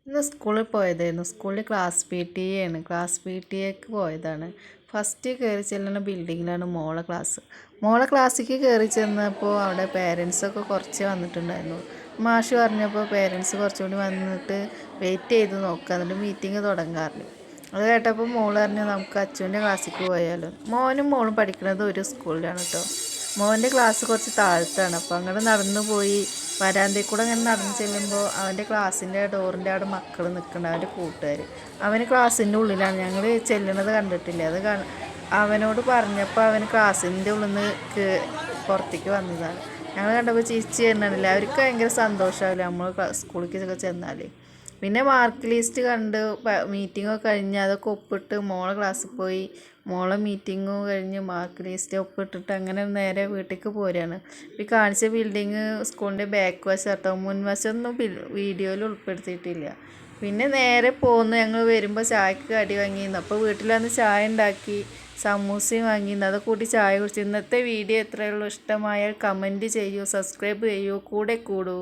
ഇന്ന് സ്കൂളിൽ പോയതായിരുന്നു. സ്കൂളിൽ ക്ലാസ് പി ടി എ ആണ്. ക്ലാസ് പി ടി എക്ക് പോയതാണ്. ഫസ്റ്റ് കയറി ചെല്ലുന്ന ബിൽഡിങ്ങിലാണ് മോളെ ക്ലാസ്. മോളെ ക്ലാസ്സിലേക്ക് കയറി ചെന്നപ്പോൾ അവിടെ പേരൻസൊക്കെ കുറച്ച് വന്നിട്ടുണ്ടായിരുന്നു. മാഷ് പറഞ്ഞപ്പോൾ പേരൻസ് കുറച്ചുകൂടി വന്നിട്ട് വെയിറ്റ് ചെയ്ത് നോക്കുക, എന്നിട്ട് മീറ്റിംഗ് തുടങ്ങാറുണ്ട്. അത് കേട്ടപ്പോൾ മോള് പറഞ്ഞു നമുക്ക് അച്ചുവിൻ്റെ ക്ലാസ്സിലേക്ക് പോയാലോ. മോനും മോളും പഠിക്കുന്നത് ഒരു സ്കൂളിലാണ് കേട്ടോ. മോൻ്റെ ക്ലാസ് കുറച്ച് താഴത്താണ്. അപ്പോൾ അങ്ങനെ നടന്നു പോയി വരാന്തയിൽ കൂടെ അങ്ങനെ നടന്ന് ചെല്ലുമ്പോൾ അവൻ്റെ ക്ലാസ്സിൻ്റെ ഡോറിൻ്റെ അവിടെ മക്കൾ നിൽക്കുന്നുണ്ട്, അവൻ്റെ കൂട്ടുകാർ. അവന് ക്ലാസ്സിൻ്റെ ഉള്ളിലാണ്, ഞങ്ങൾ ചെല്ലണത് കണ്ടിട്ടില്ല. അവനോട് പറഞ്ഞപ്പോൾ അവന് ക്ലാസ്സിൻ്റെ ഉള്ളിൽ നിന്ന് പുറത്തേക്ക് വന്നതാണ്. ഞങ്ങൾ കണ്ടപ്പോൾ ചിരിച്ച് തരുന്നില്ല. അവർക്ക് ഭയങ്കര സന്തോഷമാവില്ല നമ്മൾ സ്കൂളിലേക്കൊക്കെ ചെന്നാൽ. പിന്നെ മാർക്ക് ലിസ്റ്റ് കണ്ട് മീറ്റിങ്ങൊക്കെ കഴിഞ്ഞ് അതൊക്കെ ഒപ്പിട്ട് മോളെ ക്ലാസ്സിൽ പോയി. മോളെ മീറ്റിങ്ങും കഴിഞ്ഞ് മാർക്ക് ലിസ്റ്റ് ഒപ്പിട്ടിട്ട് അങ്ങനെ നേരെ വീട്ടിലേക്ക് പോരുകയാണ്. ഈ കാണിച്ച ബിൽഡിങ് സ്കൂളിൻ്റെ ബാക്ക് വശം കേട്ടോ, മുൻവശമൊന്നും വീഡിയോയിൽ ഉൾപ്പെടുത്തിയിട്ടില്ല. പിന്നെ നേരെ പോന്ന് ഞങ്ങൾ വരുമ്പോൾ ചായക്ക് കടി വാങ്ങിയിരുന്നു. അപ്പോൾ വീട്ടിൽ വന്ന് ചായ ഉണ്ടാക്കി സമൂസയും വാങ്ങിയിരുന്നു. അതൊക്കെ കൂട്ടി ചായ കുടിച്ചു. ഇന്നത്തെ വീഡിയോ എത്രയുള്ളൂ. ഇഷ്ടമായാൽ കമൻറ്റ് ചെയ്യൂ, സബ്സ്ക്രൈബ് ചെയ്യൂ, കൂടെ കൂടൂ.